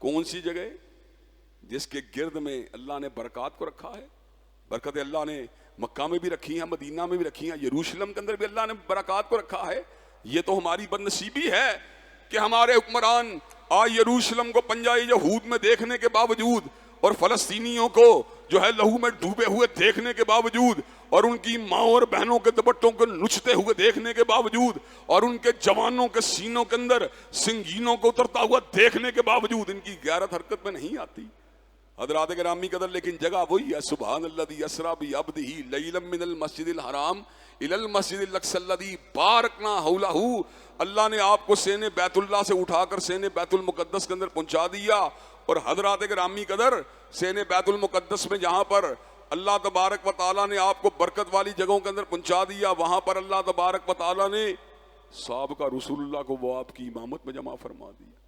S1: کون سی جگہ؟ جس کے گرد میں اللہ نے برکات کو رکھا ہے۔ برکت اللہ نے مکہ میں بھی رکھی ہیں، مدینہ میں بھی رکھی ہیں، یروشلم کے اندر بھی اللہ نے برکات کو رکھا ہے۔ یہ تو ہماری بد نصیبی ہے کہ ہمارے حکمران آج یروشلم کو پنجہ یہود میں دیکھنے کے باوجود اور فلسطینیوں کو جو ہے لہو میں ڈوبے ہوئے دیکھنے کے باوجود اور ان کی ماں اور بہنوں کے دوپٹوں کو نچتے ہوئے دیکھنے کے باوجود اور ان کے جوانوں کے سینوں کے اندر سنگینوں کو اترتا ہوا دیکھنے کے باوجود ان کی غیرت حرکت میں نہیں آتی۔ حضرات گرامی قدر لیکن جگہ وہی ہے، سبحان الذی اسریٰ بعبدہ لیلا من المسجد الحرام الی المسجد الاقصی الذی بارکنا حولہ۔ اللہ نے آپ کو صحن بیت اللہ سے اٹھا کر صحن بیت المقدس کے اندر پہنچا دیا، اور حضرات گرامی قدر صحن بیت المقدس میں جہاں پر اللہ تبارک و تعالیٰ نے آپ کو برکت والی جگہوں کے اندر پہنچا دیا، وہاں پر اللہ تبارک و تعالیٰ نے سابقہ رسول اللہ کو وہ آپ کی امامت میں جمع فرما دیا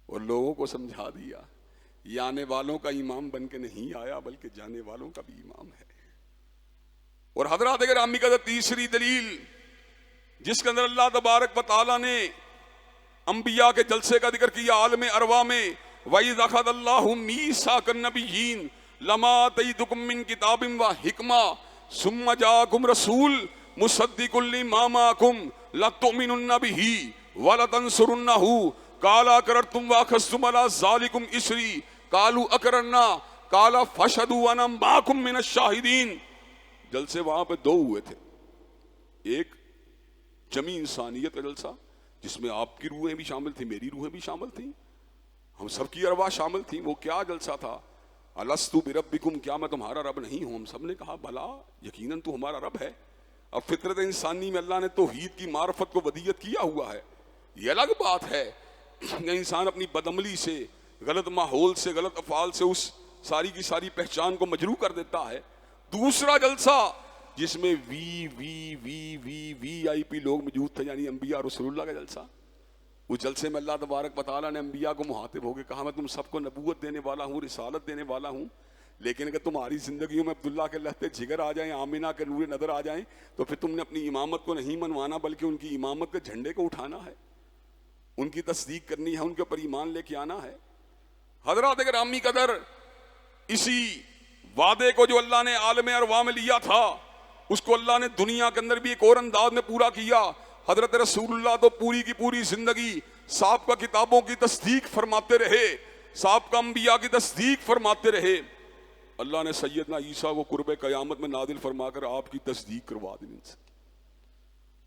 S1: اور لوگوں کو سمجھا دیا یہ آنے والوں کا امام بن کے نہیں آیا بلکہ جانے والوں کا بھی امام ہے۔ اور حضرات گرامی قدر تیسری دلیل جس کے اندر اللہ تبارک و تعالیٰ نے انبیاء کے جلسے کا ذکر کیا عالم ارواح میں، وَإِذْ أَخَذَ اللَّهُ مِيثَاقَ النَّبِيِّينَ لَمَا آتَيْتُكُم مِّن كِتَابٍ وَحِكْمَةٍ ثُمَّ جَاءَكُمْ رَسُولٌ مُصَدِّقٌ لِّمَا مَعَكُمْ لَتُؤْمِنُنَّ بِهِ وَلَتَنصُرُنَّهُ قَالَ أَقْرَرْتُمْ وَأَخَذْتُمْ عَلَىٰ ذَٰلِكُمْ إِصْرِي قَالُوا أَقْرَرْنَا قَالَ فَاشْهَدُوا وَأَنَا مَعَكُم مِّنَ الشَّاهِدِينَ۔ جلسے وہاں پہ دو ہوئے تھے، ایک جمیع انسانیت کا جلسہ جس میں آپ کی روحیں بھی شامل تھیں، میری روحیں بھی شامل تھیں، ہم سب کی ارواح شامل تھیں۔ وہ کیا جلسہ تھا؟ الستو بربکم، کیا میں تمہارا رب نہیں ہوں؟ ہم سب نے کہا بلا، یقیناً تو ہمارا رب ہے۔ اب فطرت انسانی میں اللہ نے توحید کی معرفت کو ودیت کیا ہوا ہے۔ یہ الگ بات ہے کہ انسان اپنی بدعملی سے، غلط ماحول سے، غلط افعال سے اس ساری کی ساری پہچان کو مجروح کر دیتا ہے. دوسرا جلسہ جس میں وی آئی پی لوگ موجود تھے، یعنی انبیاء رسول اللہ کا جلسہ. اس جلسے میں اللہ تبارک و تعالیٰ نے انبیاء کو مخاطب ہو کے کہا میں تم سب کو نبوت دینے والا ہوں، رسالت دینے والا ہوں، لیکن اگر تمہاری زندگیوں میں عبداللہ کے لہتے جگر آ جائیں، آمینہ کے نور نظر آ جائیں، تو پھر تم نے اپنی امامت کو نہیں منوانا بلکہ ان کی امامت کے جھنڈے کو اٹھانا ہے، ان کی تصدیق کرنی ہے، ان کے اوپر ایمان لے کے آنا ہے. حضرات گرامی قدر، اسی وعدے کو جو اللہ نے عالم ارواح میں لیا تھا اس کو اللہ نے دنیا کے اندر بھی ایک اور انداز میں پورا کیا. حضرت رسول اللہ تو پوری کی پوری زندگی سابقہ کتابوں کی تصدیق فرماتے رہے، سابقہ انبیاء کی تصدیق فرماتے رہے. اللہ نے سیدنا عیسیٰ کو قرب قیامت میں نازل فرما کر آپ کی تصدیق کروا دی ان سے،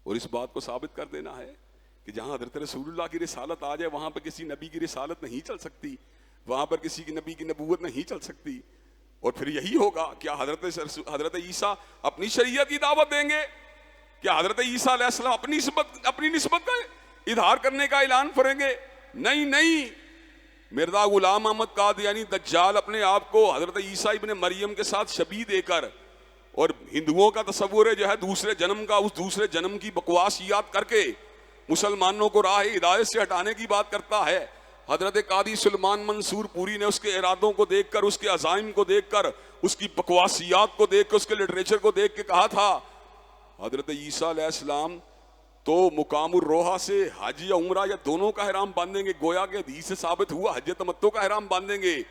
S1: اور اس بات کو ثابت کر دینا ہے کہ جہاں حضرت رسول اللہ کی رسالت آ جائے وہاں پر کسی نبی کی رسالت نہیں چل سکتی، وہاں پر کسی کی نبی کی نبوت نہیں چل سکتی. اور پھر یہی ہوگا، کیا حضرت عیسیٰ اپنی شریعت کی دعوت دیں گے؟ کیا حضرت عیسیٰ علیہ السلام اپنی نسبت کا اظہار کرنے کا اعلان کریں گے؟ نہیں. مرزا غلام احمد قادیانی دجال اپنے آپ کو حضرت عیسیٰ ابن مریم کے ساتھ شبیہ دے کر، اور ہندوؤں کا تصور جو ہے دوسرے جنم کا، اس دوسرے جنم کی بکواسیات کر کے مسلمانوں کو راہ ہدایت سے ہٹانے کی بات کرتا ہے. حضرت قاضی سلمان منصور پوری نے اس کے ارادوں کو دیکھ کر، اس کے عزائم کو دیکھ کر، اس کی بکواسیات کو دیکھ کر، اس کے لٹریچر کو دیکھ کے کہا تھا حضرت عیسیٰ علیہ السلام تو مقام الروحہ سے حج یا عمرہ یا دونوں کا احرام باندھیں گے. گویا کہ حدیث سے ثابت ہوا حج تمتع کا احرام باندھیں گے.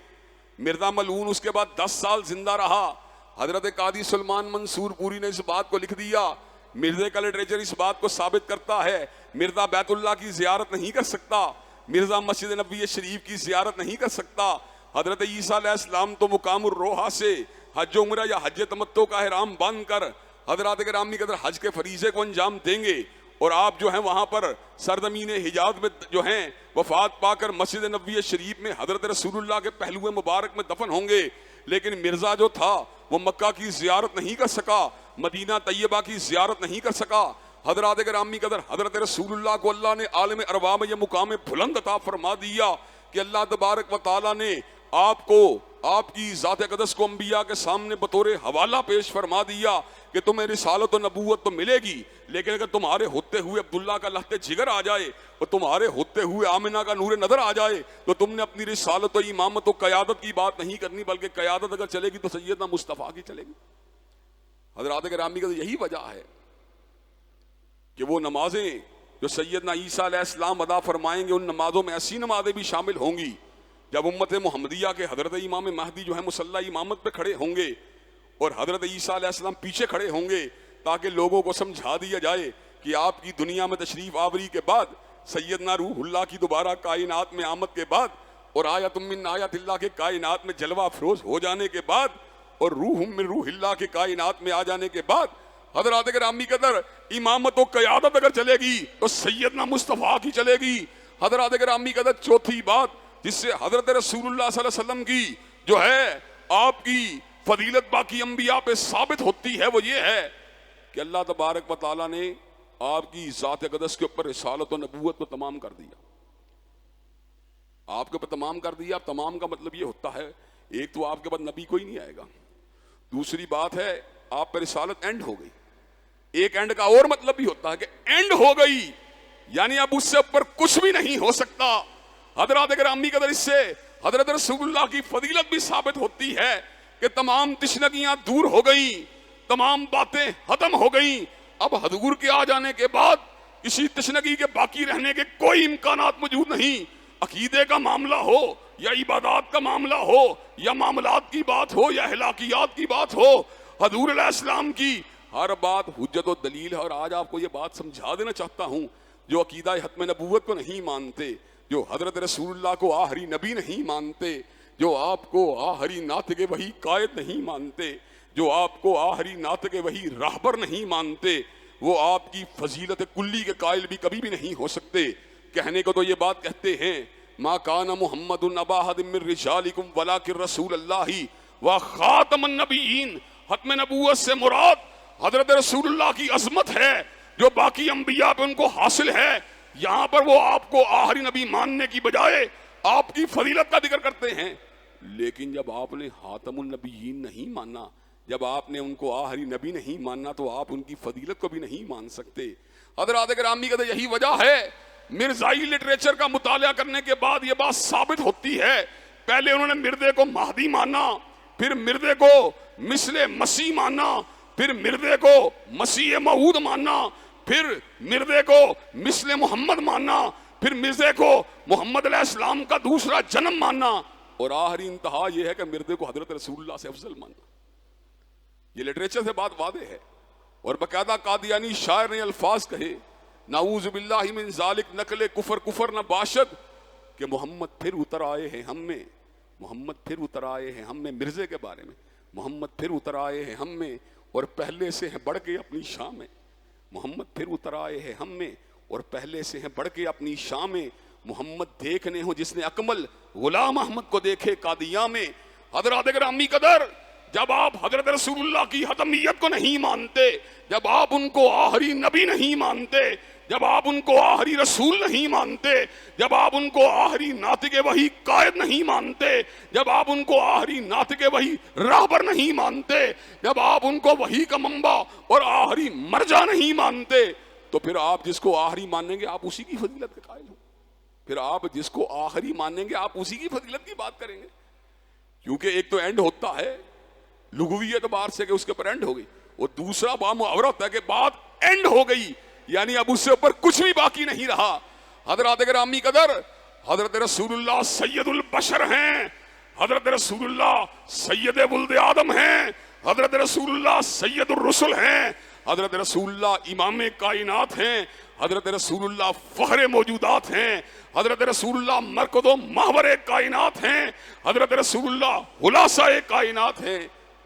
S1: مرزا ملعون اس کے بعد 10 سال زندہ رہا. حضرت قاضی سلمان منصور پوری نے اس بات کو لکھ دیا. مرزا کا لٹریچر اس بات کو ثابت کرتا ہے مرزا بیت اللہ کی زیارت نہیں کر سکتا، مرزا مسجد نبوی شریف کی زیارت نہیں کر سکتا. حضرت عیسیٰ علیہ السلام تو مقام الروحہ سے حج عمرہ یا حج تمتع کا احرام باندھ کر حضرات گرامی قدر حج کے فریضے کو انجام دیں گے، اور آپ جو ہیں وہاں پر سرزمین حجاز میں جو ہیں وفات پا کر مسجد نبوی شریف میں حضرت رسول اللہ کے پہلو مبارک میں دفن ہوں گے. لیکن مرزا جو تھا وہ مکہ کی زیارت نہیں کر سکا، مدینہ طیبہ کی زیارت نہیں کر سکا. حضرات گرامی قدر حضرت رسول اللہ کو اللہ نے عالم ارواح میں یہ مقام بلند عطا فرما دیا کہ اللہ تبارک و تعالیٰ نے آپ کو، آپ کی ذات اقدس کو انبیاء کے سامنے بطور حوالہ پیش فرما دیا کہ تمہیں رسالت و نبوت تو ملے گی، لیکن اگر تمہارے ہوتے ہوئے عبداللہ کا لہتے جگر آ جائے اور تمہارے ہوتے ہوئے آمنہ کا نور نظر آ جائے تو تم نے اپنی رسالت و امامت و قیادت کی بات نہیں کرنی، بلکہ قیادت اگر چلے گی تو سیدنا مصطفیٰ کی چلے گی. حضرات گرامی کا یہی وجہ ہے کہ وہ نمازیں جو سیدنا عیسیٰ علیہ السلام ادا فرمائیں گے، ان نمازوں میں ایسی نمازیں بھی شامل ہوں گی جب امت محمدیہ کے حضرت امام مہدی جو ہے مصلی امامت پہ کھڑے ہوں گے اور حضرت عیسیٰ علیہ السلام پیچھے کھڑے ہوں گے، تاکہ لوگوں کو سمجھا دیا جائے کہ آپ کی دنیا میں تشریف آوری کے بعد، سیدنا روح اللہ کی دوبارہ کائنات میں آمد کے بعد، اور آیت من آیات اللہ کے کائنات میں جلوہ افروز ہو جانے کے بعد، اور روح من روح اللہ کے کائنات میں آ جانے کے بعد، حضرات گرامی قدر امامت و قیادت اگر چلے گی تو سیدنا مصطفیٰ کی چلے گی. حضرات گرامی قدر چوتھی بات جس سے حضرت رسول اللہ صلی اللہ علیہ وسلم کی جو ہے آپ کی فضیلت باقی انبیاء پہ ثابت ہوتی ہے وہ یہ ہے کہ اللہ تبارک و تعالیٰ نے آپ کی ذات اقدس کے اوپر رسالت و نبوت کو تمام کر دیا. آپ کے اوپر تمام کر دیا. تمام کا مطلب یہ ہوتا ہے ایک تو آپ کے بعد نبی کوئی نہیں آئے گا، دوسری بات ہے آپ پر رسالت اینڈ ہو گئی. ایک اینڈ کا اور مطلب بھی ہوتا ہے کہ اینڈ ہو گئی، یعنی اب اس سے اوپر کچھ بھی نہیں ہو سکتا. حضرات گرامی قدر اس سے حضرت رسول اللہ کی فضیلت بھی ثابت ہوتی ہے کہ تمام تشنگیاں دور ہو گئیں، تمام باتیں ختم ہو گئیں. اب حضور کے آ جانے کے بعد کسی تشنگی کے باقی رہنے کے کوئی امکانات موجود نہیں. عقیدے کا معاملہ ہو یا عبادات کا معاملہ ہو یا معاملات کی بات ہو یا اخلاقیات کی بات ہو، حضور علیہ السلام کی ہر بات حجت و دلیل ہے. اور آج آپ کو یہ بات سمجھا دینا چاہتا ہوں، جو عقیدہ ختم نبوت کو نہیں مانتے، جو حضرت رسول اللہ کو آخری نبی نہیں مانتے، جو آپ کو آخری ناطق وحی قائد نہیں مانتے، جو آپ کو آخری ناطق وحی راہبر نہیں مانتے، وہ آپ کی فضیلت کلی کے قائل بھی کبھی بھی نہیں ہو سکتے. کہنے کو تو یہ بات کہتے ہیں ما کان محمد ابا احد من رجالکم ولکن رسول اللہ و خاتم النبیین. ختم نبوت سے مراد حضرت رسول اللہ کی عظمت ہے جو باقی انبیاء پہ ان کو حاصل ہے. یہاں پر وہ آپ کو آخری نبی ماننے کی بجائے آپ کی فضیلت کا ذکر کرتے ہیں. لیکن جب آپ نے خاتم النبیین نہیں مانا، جب آپ نے ان کو آخری نبی نہیں ماننا، تو آپ ان کی فضیلت کو بھی نہیں مان سکتے۔ حضرات گرامی کہتے یہی وجہ ہے مرزائی لٹریچر کا مطالعہ کرنے کے بعد یہ بات ثابت ہوتی ہے، پہلے انہوں نے مردے کو مہدی مانا، پھر مردے کو مثل مسیح مانا، پھر مردے کو مسیح موعود مانا، پھر مردے کو مثل محمد مانا، پھر مردے کو محمد علیہ السلام کا دوسرا جنم مانا، اور آخری انتہا یہ ہے کہ مردے کو حضرت رسول اللہ سے افضل مانا۔ یہ لٹریچر سے بات واضح ہے، اور باقاعدہ قادیانی شاعر نے الفاظ کہے، نعوذ باللہ من ذالک نقل کفر کفر نہ باشد، کہ محمد پھر اتر آئے ہیں ہم میں، محمد پھر اتر آئے ہیں ہم میں، مرزے کے بارے میں، محمد پھر اتر آئے ہیں ہم میں اور پہلے سے ہیں بڑھ کے اپنی شان میں، محمد پھر اتر آئے ہیں ہم میں اور پہلے سے ہیں بڑھ کے اپنی شان میں، محمد دیکھنے ہو جس نے اکمل غلام احمد کو دیکھے قادیاں میں۔ حضرات گرامی قدر، جب آپ حضرت رسول اللہ کی حتمیت کو نہیں مانتے، جب آپ ان کو آخری نبی نہیں مانتے، جب آپ ان کو آخری رسول نہیں مانتے، جب آپ ان کو آخری ناطق وحی قائد نہیں مانتے، جب آپ ان کو آخری ناطق وحی راہبر نہیں مانتے، جب آپ ان کو وحی کا منبع اور آخری مرجع نہیں مانتے، تو پھر آپ جس کو آخری مانیں گے آپ اسی کی فضیلت کے قائل ہوں، پھر آپ جس کو آخری مانیں گے آپ اسی کی فضیلت کی بات کریں گے، کیونکہ ایک تو اینڈ ہوتا ہے لغوی اعتبار سے کہ اس کے پر اینڈ ہو گئی، اور دوسرا بامحاورہ ہوتا ہے کہ بات اینڈ ہو گئی، یعنی اب اس سے اوپر کچھ بھی باقی نہیں رہا۔ حضرات گرامی قدر، حضرت رسول اللہ سید البشر ہیں، حضرت رسول اللہ سید ولد آدم ہیں، حضرت رسول اللہ سید الرسل ہیں، حضرت رسول اللہ امام کائنات ہیں، حضرت رسول اللہ فخر موجودات ہیں، حضرت رسول اللہ مرکز و محور کائنات ہیں، حضرت رسول اللہ خلاصہ کائنات ہیں،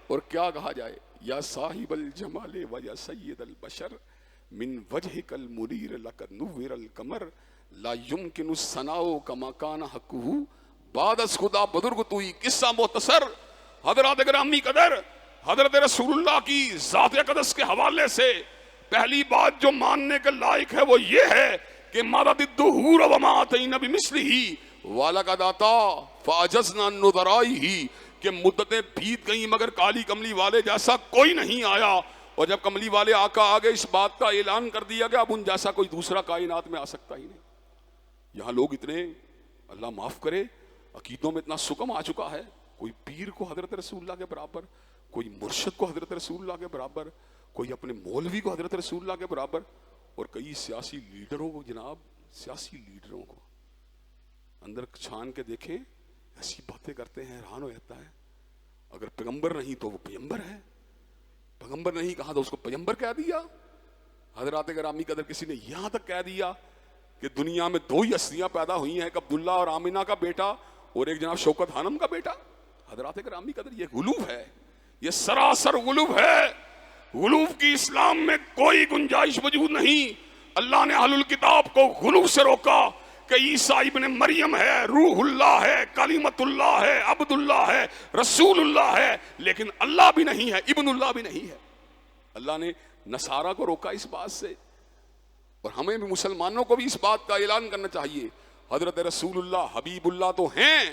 S1: اور کیا کہا جائے، یا صاحب الجمال و یا سید البشر من وجهك المنیر لقد نور القمر لا يمكن الثناء كما كان حقه بعد از خدا بزرگ توئی قصہ مختصر۔ حضرات گرامی قدر، حضرت رسول اللہ کی ذات اقدس کے حوالے سے پہلی بات جو ماننے کے لائق ہے وہ یہ ہے کہ مدد الدہور وما اتینا بمثلہ ولقد اتی فاعجزنا عن نظرائہ، کہ مدتیں بیت گئیں مگر کالی کملی والے جیسا کوئی نہیں آیا، اور جب کملی والے آقا آگے اس بات کا اعلان کر دیا گیا اب ان جیسا کوئی دوسرا کائنات میں آ سکتا ہی نہیں۔ یہاں لوگ اتنے، اللہ معاف کرے، عقیدوں میں اتنا سکم آ چکا ہے، کوئی پیر کو حضرت رسول اللہ کے برابر، کوئی مرشد کو حضرت رسول اللہ کے برابر، کوئی اپنے مولوی کو حضرت رسول اللہ کے برابر، اور کئی سیاسی لیڈروں کو، جناب سیاسی لیڈروں کو اندر چھان کے دیکھیں، ایسی باتیں کرتے ہیں، حیران ہو جاتا ہے۔ اگر پیغمبر نہیں تو وہ پیغمبر ہے، پیغمبر نہیں کہا تو اس کو پیغمبر کہہ دیا۔ حضرات گرامی قدر، کسی نے یہاں تک کہہ دیا کہ دنیا میں دو ہی ہستیاں پیدا ہوئی ہیں، ایک عبداللہ اور آمنہ کا بیٹا اور ایک جناب شوکت خانم کا بیٹا۔ حضرات گرامی قدر، یہ غلو ہے، یہ سراسر غلو ہے۔ غلو کی اسلام میں کوئی گنجائش موجود نہیں۔ اللہ نے اہل الکتاب کو غلو سے روکا کہ عیسیٰ ابن مریم ہے، روح اللہ ہے، کلمت اللہ ہے، عبد اللہ ہے، رسول اللہ ہے، لیکن اللہ بھی نہیں ہے، ابن اللہ بھی نہیں ہے۔ اللہ نے نصارہ کو روکا اس بات سے، اور ہمیں بھی مسلمانوں کو بھی اس بات کا اعلان کرنا چاہیے، حضرت رسول اللہ حبیب اللہ تو ہیں،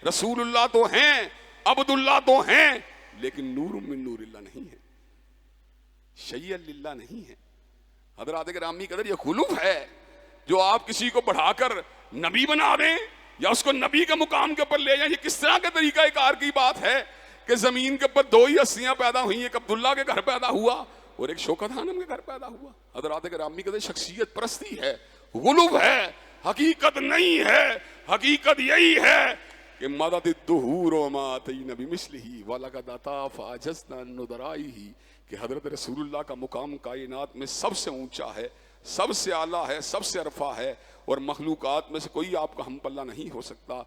S1: رسول اللہ تو ہیں، عبد اللہ تو ہیں، لیکن نور من نور اللہ نہیں ہے، شیء للہ نہیں ہے۔ حضرات گرامی قدر، یہ غلو ہے جو آپ کسی کو بڑھا کر نبی بنا دیں یا اس کو نبی کے مقام کے اوپر لے جائیں۔ یہ کس طرح کے طریقہ کار کی بات ہے کہ زمین کے اوپر دو ہی ہستیاں پیدا ہوئی، ایک عبداللہ کے گھر پیدا ہوا اور ایک شوکت خانم کے گھر پیدا ہوا۔ حضرات گرامی قدر، شخصیت پرستی ہے، غلو ہے، حقیقت نہیں ہے۔ حقیقت یہی ہے کہ مدد الدہور وما اتینا بمثلہ ولقد اتی فاعجزنا عن نظرائہ، کہ حضرت رسول اللہ کا مقام کائنات میں سب سے اونچا ہے، سب سے اعلیٰ ہے، سب سے عرفہ ہے، اور مخلوقات میں سے کوئی آپ کا ہم پلہ نہیں ہو سکتا۔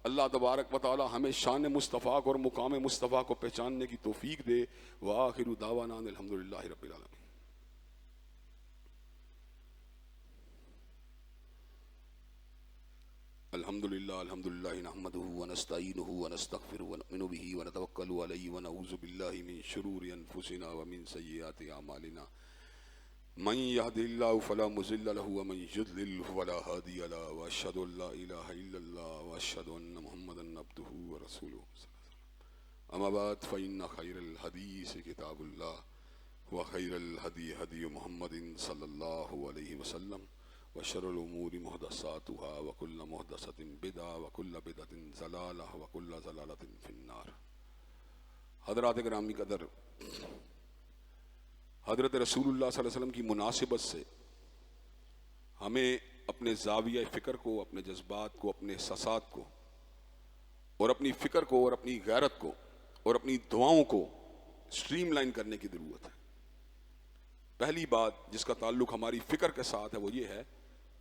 S1: اللہ تبارک و تعالی ہمیں شان مصطفیٰ کو اور مقام مصطفیٰ کو پہچاننے کی توفیق دے۔ وآخر دعوانا الحمدللہ رب العالمین۔ الحمدللہ نحمدہ ونستعینہ ونستغفرہ ونؤمن بہ ونتوکل علیہ ونعوذ باللہ من شرور انفسنا ومن سیئات اعمالنا، من يهده فلا مضل له ومن يضلل فلا هادي له واشهد ان لا اله الا الله واشهد ان محمدا عبده ورسوله. اما بعد فان خير الحديث كتاب الله وخير الهدي هدي محمد صلى الله عليه وسلم وشر الامور محدثاتها وكل محدثة بدعة وكل بدعة ضلالة وكل ضلالة في النار. حضرات گرامی قدر، حضرت رسول اللہ صلی اللہ علیہ وسلم کی مناسبت سے ہمیں اپنے زاویہ فکر کو، اپنے جذبات کو، اپنے احساسات کو اور اپنی فکر کو اور اپنی غیرت کو اور اپنی دعاؤں کو سٹریم لائن کرنے کی ضرورت ہے. پہلی بات جس کا تعلق ہماری فکر کے ساتھ ہے وہ یہ ہے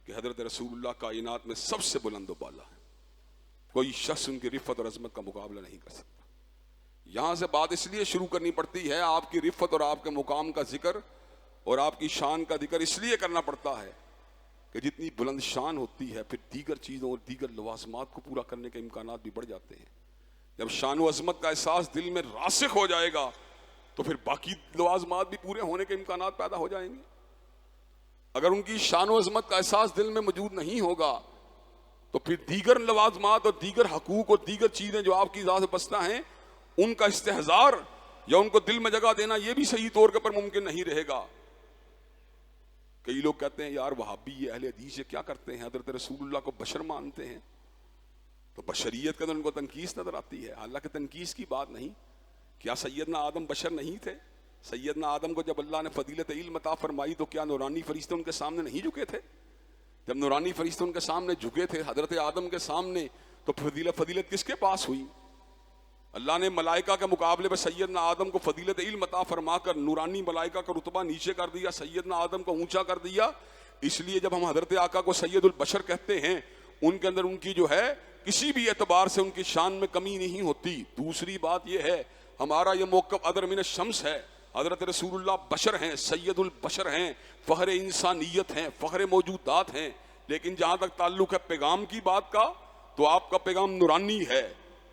S1: کہ حضرت رسول اللہ کائنات میں سب سے بلند و بالا ہے. کوئی شخص ان کی رفت اور عظمت کا مقابلہ نہیں کر سکتا. یہاں سے بات اس لیے شروع کرنی پڑتی ہے، آپ کی رفت اور آپ کے مقام کا ذکر اور آپ کی شان کا ذکر اس لیے کرنا پڑتا ہے کہ جتنی بلند شان ہوتی ہے پھر دیگر چیزوں اور دیگر لوازمات کو پورا کرنے کے امکانات بھی بڑھ جاتے ہیں. جب شان و عظمت کا احساس دل میں راسخ ہو جائے گا تو پھر باقی لوازمات بھی پورے ہونے کے امکانات پیدا ہو جائیں گے. اگر ان کی شان و عظمت کا احساس دل میں موجود نہیں ہوگا تو پھر دیگر لوازمات اور دیگر حقوق اور دیگر چیزیں جو آپ کی ذات سے بستہ ہیں ان کا استحضار یا ان کو دل میں جگہ دینا یہ بھی صحیح طور پر ممکن نہیں رہے گا. کئی لوگ کہتے ہیں یار وہابی یہ اہل حدیث یہ کیا کرتے ہیں، حضرت رسول اللہ کو بشر مانتے ہیں، تو بشریت کے اندر ان کو تنقیص نظر آتی ہے. حالانکہ تنقیص کی بات نہیں. کیا سیدنا آدم بشر نہیں تھے؟ سیدنا آدم کو جب اللہ نے فضیلت علم عطا فرمائی تو کیا نورانی فرشتے ان کے سامنے نہیں جھکے تھے؟ جب نورانی فرشتے ان کے سامنے جھکے تھے حضرت آدم کے سامنے تو فضیلت کس کے پاس ہوئی؟ اللہ نے ملائکہ کے مقابلے میں سیدنا آدم کو فضیلت علم عطا فرما کر نورانی ملائکہ کا رتبہ نیچے کر دیا، سیدنا آدم کو اونچا کر دیا. اس لیے جب ہم حضرت آقا کو سید البشر کہتے ہیں ان کے اندر ان کی جو ہے کسی بھی اعتبار سے ان کی شان میں کمی نہیں ہوتی. دوسری بات یہ ہے ہمارا یہ موقف ادر من الشمس ہے. حضرت رسول اللہ بشر ہیں، سید البشر ہیں، فخر انسانیت ہیں، فخر موجودات ہیں. لیکن جہاں تک تعلق ہے پیغام کی بات کا تو آپ کا پیغام نورانی ہے.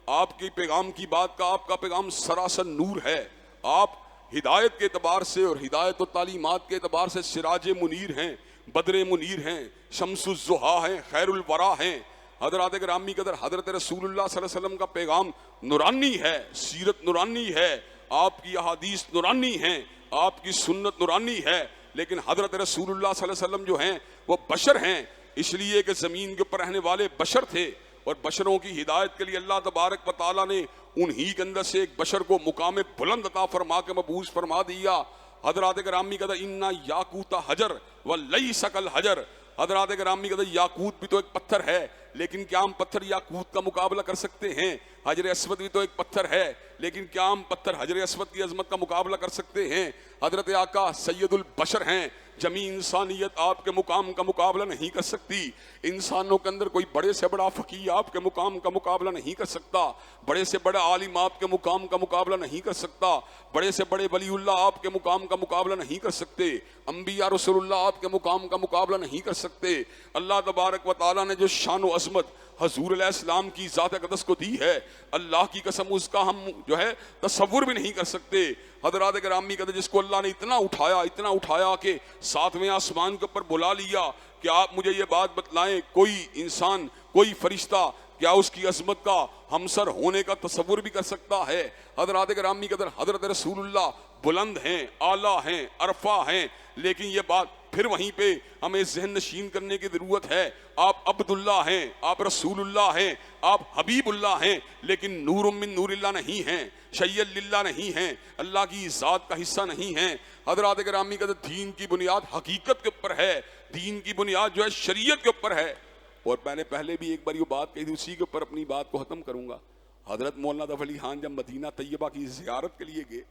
S1: آپ کی پیغام کی بات کا آپ کا پیغام سراسر نور ہے. آپ ہدایت کے اعتبار سے اور ہدایت و تعلیمات کے اعتبار سے سراج منیر ہیں، بدر منیر ہیں، شمس الضحیٰ ہیں، خیر الورا ہیں. حضرات گرامی قدر حضرت رسول اللہ صلی اللہ علیہ وسلم کا پیغام نورانی ہے، سیرت نورانی ہے، آپ کی احادیث نورانی ہیں، آپ کی سنت نورانی ہے. لیکن حضرت رسول اللہ صلی اللہ علیہ وسلم جو ہیں وہ بشر ہیں، اس لیے کہ زمین کے اوپر رہنے والے بشر تھے اور بشروں کی ہدایت کے لیے اللہ تبارک و تعالیٰ نے انہی کے اندر سے ایک بشر کو مقام بلند عطا فرما کے مبعوث فرما دیا. حضرات گرامی قدر انا یاقوت حجر ولیس کالحجر. حضرات گرامی قدر یاقوت بھی تو ایک پتھر ہے لیکن کیا ہم پتھر یاقوت کا مقابلہ کر سکتے ہیں؟ حجر اسود بھی تو ایک پتھر ہے لیکن کیا ہم پتھر حجر اسود کی عظمت کا مقابلہ کر سکتے ہیں؟ حضرت آقا سید البشر ہیں، جمی انسانیت آپ کے مقام کا مقابلہ نہیں کر سکتی. انسانوں کے اندر کوئی بڑے سے بڑا فقیہ آپ کے مقام کا مقابلہ نہیں کر سکتا، بڑے سے بڑا عالم آپ کے مقام کا مقابلہ نہیں کر سکتا، بڑے سے بڑے ولی اللہ آپ کے مقام کا مقابلہ نہیں کر سکتے، انبیاء رسول اللہ آپ کے مقام کا مقابلہ نہیں کر سکتے. اللہ تبارک و تعالیٰ نے جو شان و عظمت حضور علیہ السلام کی ذات اقدس کو دی ہے اللہ کی قسم اس کا ہم جو ہے تصور بھی نہیں کر سکتے. حضرات گرامی قدر جس کو اللہ نے اتنا اٹھایا کہ ساتویں آسمان کے اوپر بلا لیا کہ آپ مجھے یہ بات بتلائیں کوئی انسان کوئی فرشتہ کیا اس کی عظمت کا ہمسر ہونے کا تصور بھی کر سکتا ہے؟ حضرات گرامی قدر حضرت رسول اللہ بلند ہیں، اعلیٰ ہیں، عرفہ ہیں. لیکن یہ بات پھر وہیں پہ ہمیں ذہن نشین کرنے کی ضرورت ہے. آپ عبداللہ ہیں، آپ رسول اللہ ہیں، آپ حبیب اللہ ہیں لیکن نور من نور اللہ نہیں ہیں، شیء للہ نہیں ہیں، اللہ کی ذات کا حصہ نہیں ہیں. حضرات گرامی قدر دین کی بنیاد حقیقت کے اوپر ہے، دین کی بنیاد جو ہے شریعت کے اوپر ہے. اور میں نے پہلے بھی ایک بار یہ بات کہی تھی، اسی کے اوپر اپنی بات کو ختم کروں گا. حضرت مولانا ظفر علی خان جب مدینہ طیبہ کی زیارت کے لیے گئے،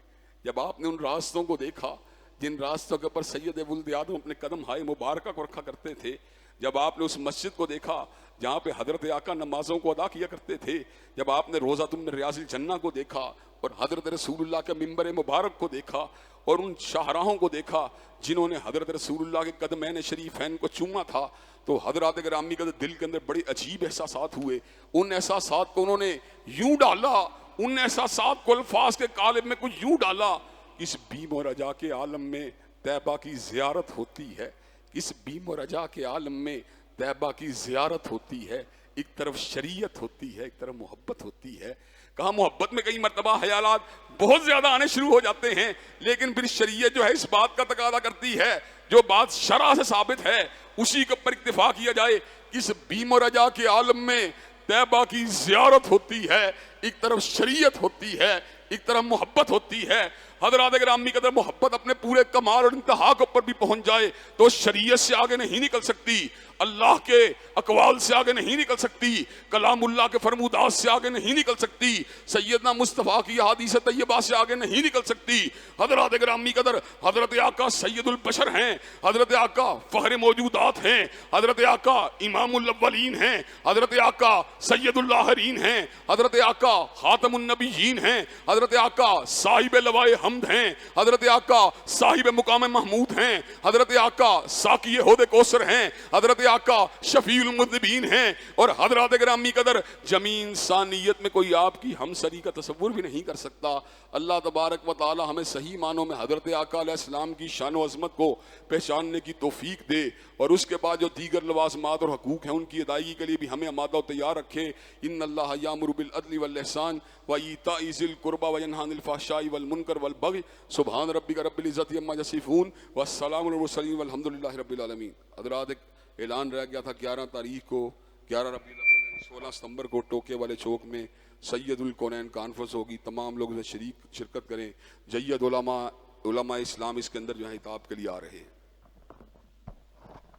S1: جب آپ نے ان راستوں کو دیکھا جن راستوں کے اوپر سید ولد آدم اپنے قدم ہائے مبارکہ کو رکھا کرتے تھے، جب آپ نے اس مسجد کو دیکھا جہاں پہ حضرت آقا نمازوں کو ادا کیا کرتے تھے، جب آپ نے روضۃ من ریاض الجنہ کو دیکھا اور حضرت رسول اللہ کے ممبر مبارک کو دیکھا اور ان شاہراہوں کو دیکھا جنہوں نے حضرت رسول اللہ کے قدمین شریفین کو چوما تھا، تو حضرات گرامی کا دل کے اندر بڑے عجیب احساسات ہوئے. ان احساسات کو انہوں نے یوں ڈالا، ان احساسات کو الفاظ کے قالب میں کچھ یوں ڈالا، اس بیم و رجا کے عالم میں طیبہ کی زیارت ہوتی ہے. اس بیم و رجا کے عالم میں طیبہ کی زیارت ہوتی ہے. ایک طرف شریعت ہوتی ہے، ایک طرف محبت ہوتی ہے. کہا محبت میں کئی مرتبہ خیالات بہت زیادہ آنے شروع ہو جاتے ہیں، لیکن پھر شریعت جو ہے اس بات کا تقاضا کرتی ہے، جو بات شرع سے ثابت ہے اسی کے پر اکتفا کیا جائے. اس بیم و رجا کے عالم میں طیبہ کی زیارت ہوتی ہے، ایک طرف شریعت ہوتی ہے، ایک طرف محبت ہوتی ہے. حضرات گرامی قدر محبت اپنے پورے کمال اور انتہا کے اوپر بھی پہنچ جائے تو شریعت سے آگے نہیں نکل سکتی، اللہ کے اقوال سے آگے نہیں نکل سکتی، کلام اللہ کے فرمودات سے آگے نہیں نکل سکتی، سیدنا مصطفیٰ کی احادیث طیبہ سے آگے نہیں نکل سکتی. حضرات گرامی قدر حضرت آقا سید البشر ہیں، حضرت آقا فخر موجودات ہیں، حضرت آقا امام الاولین ہیں، حضرت آقا سید الاخرین ہیں، حضرت آقا خاتم النبیین ہیں، حضرت آقا صاحب لوائے حمد ہیں، حضرت آقا صاحب مقام محمود ہیں، حضرت آقا ساقی حوض کوثر ہیں، حضرت آقا شفیع المذنبین ہیں. اور حضرات گرامی قدر جمیع انسانیت میں کوئی آپ کی ہمسری کا تصور بھی نہیں کر سکتا. اللہ تبارک و تعالی ہمیں صحیح معنوں میں حضرت آقا علیہ السلام کی شان و عظمت کو پہچاننے کی توفیق دے، اور اس کے بعد جو دیگر لوازمات اور حقوق ہیں ان کی ادائیگی کے لیے بھی ہمیں آمادہ و تیار رکھے. ان اللہ یامر بالعدل والاحسان وایتاء ذی القربى وینہی عن الفحشاء والمنکر والبغی. سبحان ربک رب العزت عما یصفون والسلام علی المرسلین والحمد للہ رب العالمین. حضرات ایک اعلان رہ گیا تھا 11 تاریخ کو 11 ربیع الاول 16 ستمبر کو ٹوکے والے چوک میں سید الکونین کانفرنس ہوگی. تمام لوگ شرکت کریں. جید علماء اسلام اس کے اندر جو ہے خطاب کے لیے آ رہے ہیں.